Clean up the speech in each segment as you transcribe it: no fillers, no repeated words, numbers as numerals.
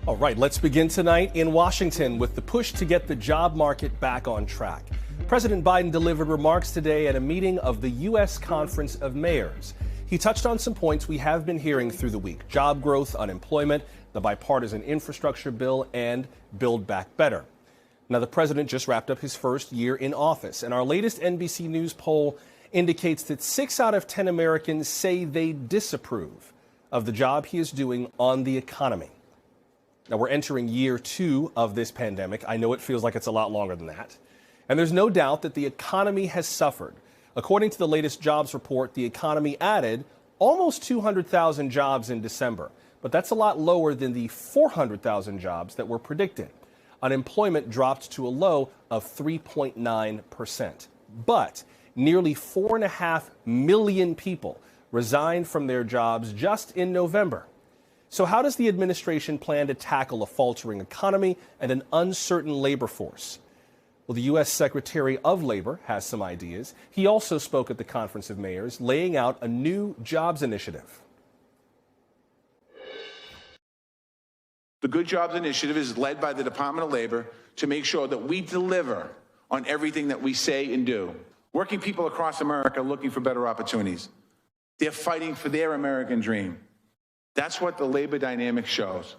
All right, let's begin tonight in Washington with the push to get the job market back on track. President Biden delivered remarks today at a meeting of the U.S. Conference of Mayors. He touched on some points we have been hearing through the week: job growth, unemployment, the bipartisan infrastructure bill, and Build Back Better. Now, the president just wrapped up his first year in office, and our latest NBC News poll indicates that 6 out of 10 Americans say they disapprove of the job he is doing on the economy. Now, we're entering year 2 of this pandemic. I know it feels like it's a lot longer than that. And there's no doubt that the economy has suffered. According to the latest jobs report, the economy added almost 200,000 jobs in December. But that's a lot lower than the 400,000 jobs that were predicted. Unemployment dropped to a low of 3.9%. But nearly 4.5 million people resigned from their jobs just in November. So how does the administration plan to tackle a faltering economy and an uncertain labor force? Well, the U.S. Secretary of Labor has some ideas. He also spoke at the Conference of Mayors, laying out a new jobs initiative. The Good Jobs Initiative is led by the Department of Labor to make sure that we deliver on everything that we say and do. Working people across America are looking for better opportunities. They're fighting for their American dream. That's what the labor dynamic shows.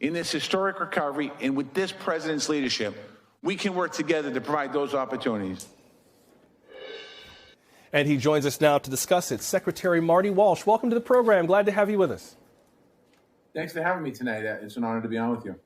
In this historic recovery and with this president's leadership, we can work together to provide those opportunities. And he joins us now to discuss it. Secretary Marty Walsh, welcome to the program. Glad to have you with us. Thanks for having me tonight. It's an honor to be on with you.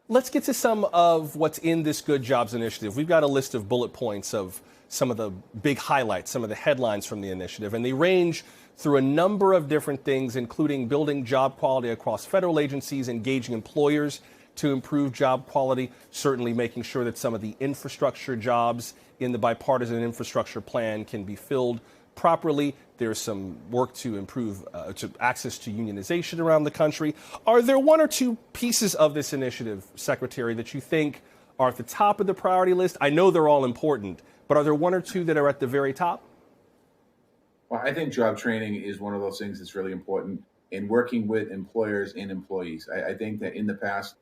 Let's get to some of what's in this Good Jobs Initiative. We've got a list of bullet points of some of the big highlights, some of the headlines from the initiative, and they range through a number of different things, including building job quality across federal agencies, engaging employers to improve job quality, certainly making sure that some of the infrastructure jobs in the bipartisan infrastructure plan can be filled properly. There's some work to improve access to unionization around the country. Are there one or two pieces of this initiative, Secretary, that you think are at the top of the priority list? I know they're all important, but are there one or two that are at the very top? Well, I think job training is one of those things that's really important in working with employers and employees. I think that in the past,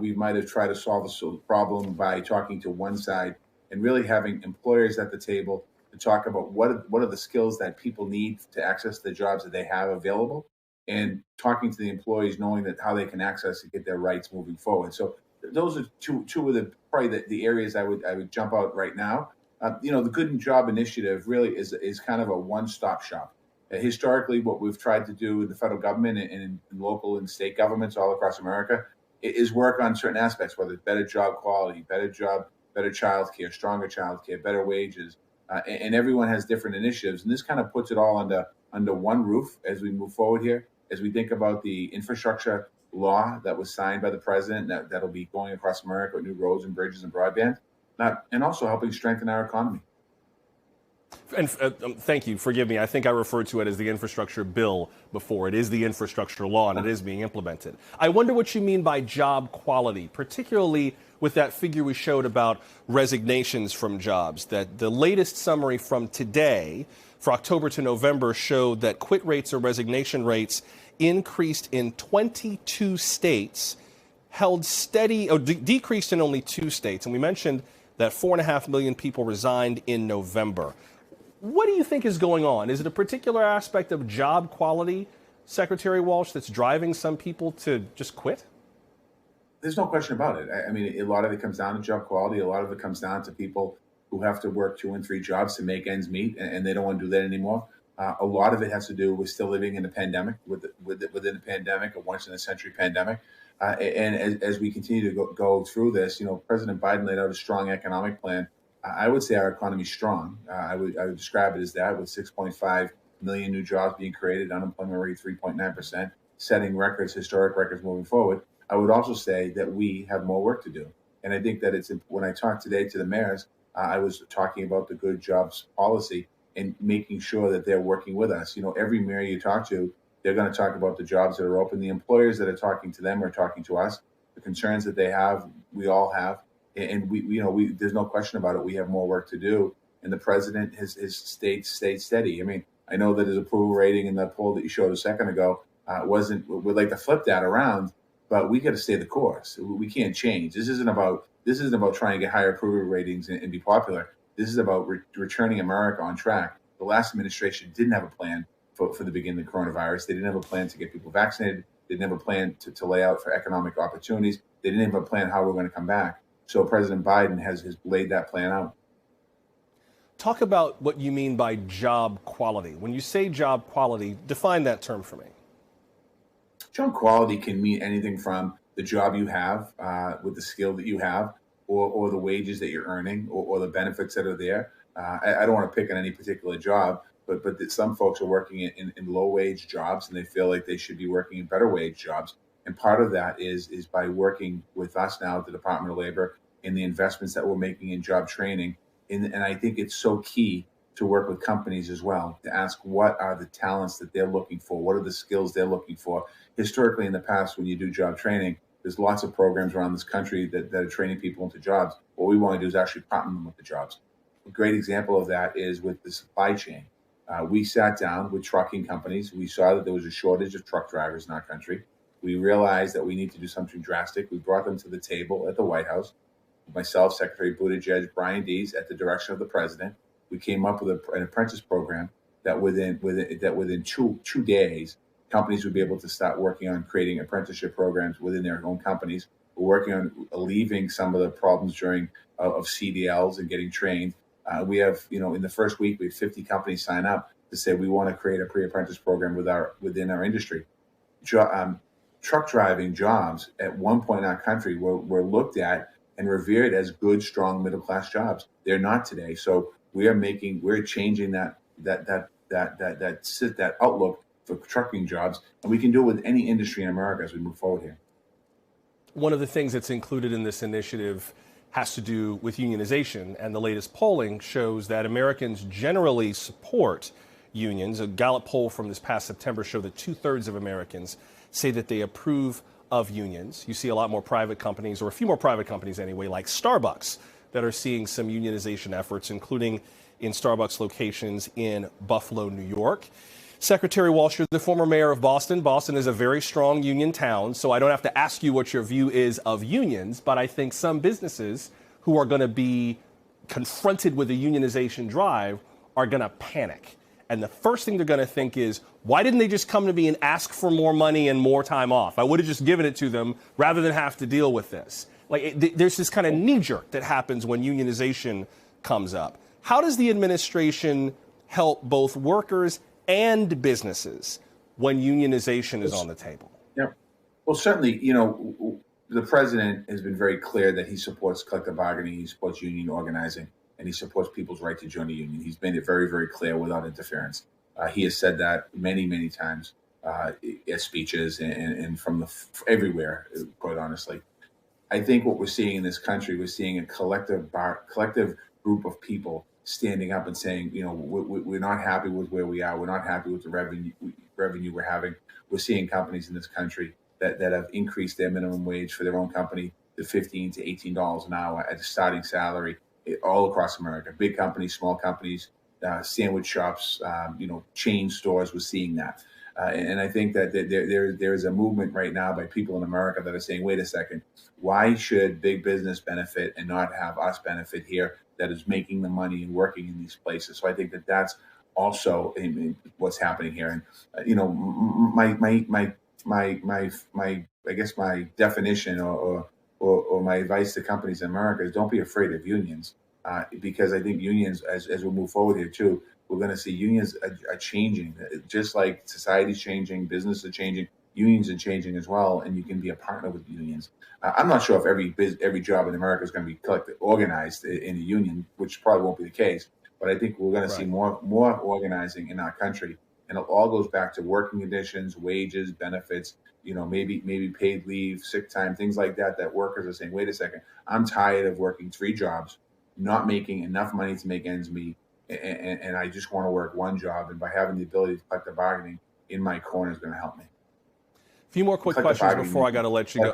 we might have tried to solve the problem by talking to one side and really having employers at the table to talk about what are the skills that people need to access the jobs that they have available, and talking to the employees, knowing that how they can access and get their rights moving forward. So those are two of the areas I would jump out right now. The Good Job Initiative really is kind of a one-stop shop. Historically, what we've tried to do in the federal government and in local and state governments all across America is work on certain aspects, whether it's better job quality, better child care, stronger child care, better wages, and everyone has different initiatives. And this kind of puts it all under one roof as we move forward here, as we think about the infrastructure law that was signed by the president that'll be going across America with new roads and bridges and broadband. And also helping strengthen our economy. And thank you. Forgive me. I think I referred to it as the infrastructure bill before. It is the infrastructure law, and it is being implemented. I wonder what you mean by job quality, particularly with that figure we showed about resignations from jobs. That the latest summary from today for October to November showed that quit rates or resignation rates increased in 22 states, held steady, or decreased in only 2 states. And we mentioned that 4.5 million people resigned in November. What do you think is going on? Is it a particular aspect of job quality, Secretary Walsh, that's driving some people to just quit? There's no question about it. I mean, a lot of it comes down to job quality. A lot of it comes down to people who have to work 2 and 3 jobs to make ends meet, and they don't want to do that anymore. A lot of it has to do with still living in a pandemic, within a pandemic, a once-in-a-century pandemic. And as we continue to go through this, President Biden laid out a strong economic plan. I would say our economy is strong. I would describe it as that, with 6.5 million new jobs being created, unemployment rate 3.9%, setting historic records moving forward. I would also say that we have more work to do. And I think that when I talked today to the mayors, I was talking about the Good Jobs policy and making sure that they're working with us. Every mayor you talk to, they're going to talk about the jobs that are open. The employers that are talking to them are talking to us. The concerns that they have, we all have. And there's no question about it. We have more work to do. And the president has stayed steady. I mean, I know that his approval rating in the poll that you showed a second ago we'd like to flip that around. but we got to stay the course. We can't change. This isn't about trying to get higher approval ratings and be popular. This is about returning America on track. The last administration didn't have a plan for the beginning of the coronavirus. They didn't have a plan to get people vaccinated. They didn't have a plan to lay out for economic opportunities. They didn't have a plan how we're going to come back. So President Biden has laid that plan out. Talk about what you mean by job quality. When you say job quality, define that term for me. Job quality can mean anything from the job you have with the skill that you have, or the wages that you're earning, or the benefits that are there. I don't want to pick on any particular job, but some folks are working in low wage jobs and they feel like they should be working in better wage jobs. And part of that is by working with us now at the Department of Labor in the investments that we're making in job training. And I think it's so key to work with companies as well, to ask what are the talents that they're looking for, what are the skills they're looking for. Historically, in the past, when you do job training, there's lots of programs around this country that are training people into jobs. What we want to do is actually partner them with the jobs. A great example of that is with the supply chain. We sat down with trucking companies. We saw that there was a shortage of truck drivers in our country. We realized that we need to do something drastic. We brought them to the table at the White House. Myself, Secretary Buttigieg, Brian Deese, at the direction of the president. We came up with an apprentice program that within two days, companies would be able to start working on creating apprenticeship programs within their own companies. We're working on alleviating some of the problems of CDLs and getting trained. We have, in the first week, we had 50 companies sign up to say we want to create a pre-apprentice program within our industry. Truck driving jobs at one point in our country were looked at and revered as good, strong middle-class jobs. They're not today. So we're changing that outlook for trucking jobs, and we can do it with any industry in America as we move forward here. One of the things that's included in this initiative has to do with unionization, and the latest polling shows that Americans generally support unions. A Gallup poll from this past September showed that 2/3 of Americans say that they approve of unions. You see a lot more private companies, or a few more private companies anyway, like Starbucks, that are seeing some unionization efforts, including in Starbucks locations in Buffalo, New York. Secretary Walsh, you're the former mayor of Boston. Boston is a very strong union town, so I don't have to ask you what your view is of unions, but I think some businesses who are going to be confronted with a unionization drive are going to panic. And the first thing they're going to think is, why didn't they just come to me and ask for more money and more time off? I would have just given it to them rather than have to deal with this. There's this kind of knee-jerk that happens when unionization comes up. How does the administration help both workers and businesses when unionization is on the table? Yeah. Well, certainly, the president has been very clear that he supports collective bargaining, he supports union organizing, and he supports people's right to join a union. He's made it very, very clear without interference. He has said that many, many times at speeches and from everywhere, quite honestly. I think what we're seeing in this country, we're seeing a collective group of people standing up and saying, we're not happy with where we are. We're not happy with the revenue we're having. We're seeing companies in this country that have increased their minimum wage for their own company to $15 to $18 an hour at a starting salary all across America. Big companies, small companies, sandwich shops, chain stores. We're seeing that. And I think that there is a movement right now by people in America that are saying, wait a second, why should big business benefit and not have us benefit here that is making the money and working in these places? So I think that that's also in what's happening here. And, I guess my definition or my advice to companies in America is don't be afraid of unions, because I think unions, as we move forward here too, we're going to see unions are changing. Just like society's changing, business is changing, unions are changing as well, and you can be a partner with unions. I'm not sure if every job in America is going to be organized in a union, which probably won't be the case. But I think we're going to see more organizing in our country, and it all goes back to working conditions, wages, benefits. Maybe paid leave, sick time, things like that. That workers are saying, wait a second, I'm tired of working 3 jobs, not making enough money to make ends meet. And I just want to work one job, and by having the ability to collective bargaining in my corner is going to help me. A few more quick questions before I got to let you go.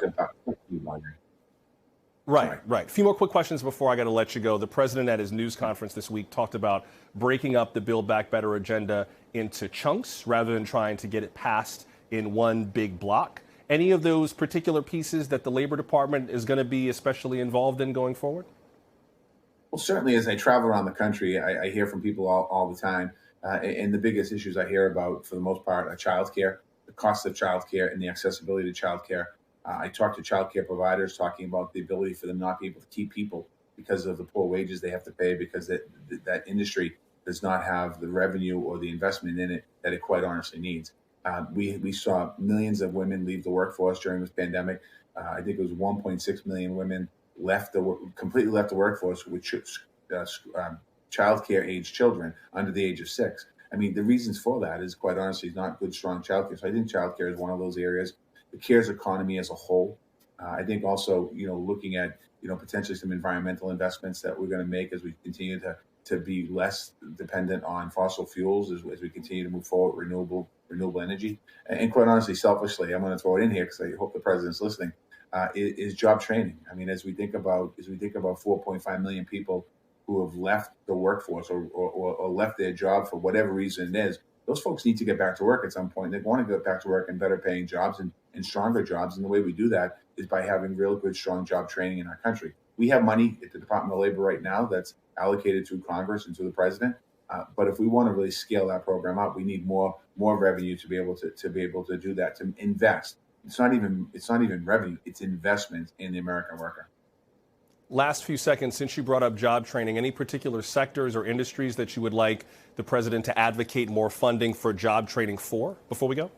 Right. A few more quick questions before I got to let you go. The president at his news conference this week talked about breaking up the Build Back Better agenda into chunks rather than trying to get it passed in one big block. Any of those particular pieces that the Labor Department is going to be especially involved in going forward? Well, certainly as I travel around the country, I hear from people all the time. And the biggest issues I hear about, for the most part, are childcare, the cost of childcare, and the accessibility to childcare. I talk to childcare providers talking about the ability for them not to be able to keep people because of the poor wages they have to pay, because that industry does not have the revenue or the investment in it that it quite honestly needs. We saw millions of women leave the workforce during this pandemic. I think it was 1.6 million women completely left the workforce with childcare age children under the age of 6. I mean, the reasons for that is quite honestly not good, strong childcare. So I think childcare is one of those areas. The cares economy as a whole. I think also, looking at, potentially some environmental investments that we're going to make as we continue to be less dependent on fossil fuels as we continue to move forward renewable energy. And quite honestly, selfishly, I'm going to throw it in here because I hope the president's listening. Is job training. I mean, as we think about 4.5 million people who have left the workforce or left their job for whatever reason it is, those folks need to get back to work at some point. They want to get back to work in better paying jobs and stronger jobs. And the way we do that is by having real good, strong job training in our country. We have money at the Department of Labor right now that's allocated through Congress and through the president. But if we want to really scale that program up, we need more revenue to be able to do that, to invest. It's not even revenue, it's investment in the American worker. Last few seconds, since you brought up job training, any particular sectors or industries that you would like the president to advocate more funding for job training for before we go?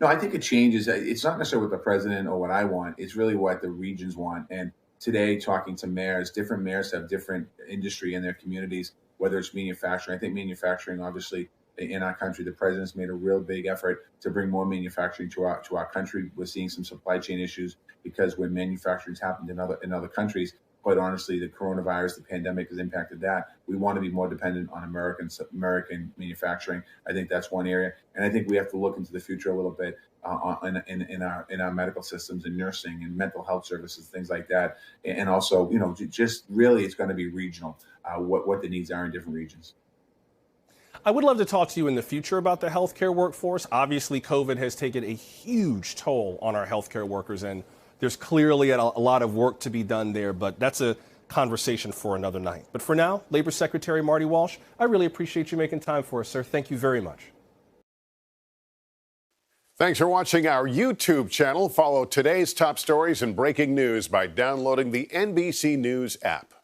No, I think it changes. It's not necessarily what the president or what I want. It's really what the regions want. And today, talking to mayors, different mayors have different industry in their communities, whether it's manufacturing. I think manufacturing, obviously, in our country, the president's made a real big effort to bring more manufacturing to our country. We're seeing some supply chain issues because when manufacturing's happened in other countries, quite honestly, the coronavirus, the pandemic has impacted that. We want to be more dependent on American manufacturing. I think that's one area, and I think we have to look into the future a little bit in our medical systems and nursing and mental health services, things like that, and also, just really, it's going to be regional. What the needs are in different regions. I would love to talk to you in the future about the healthcare workforce. Obviously, COVID has taken a huge toll on our healthcare workers, and there's clearly a lot of work to be done there, but that's a conversation for another night. But for now, Labor Secretary Marty Walsh, I really appreciate you making time for us, sir. Thank you very much. Thanks for watching our YouTube channel. Follow today's top stories and breaking news by downloading the NBC News app.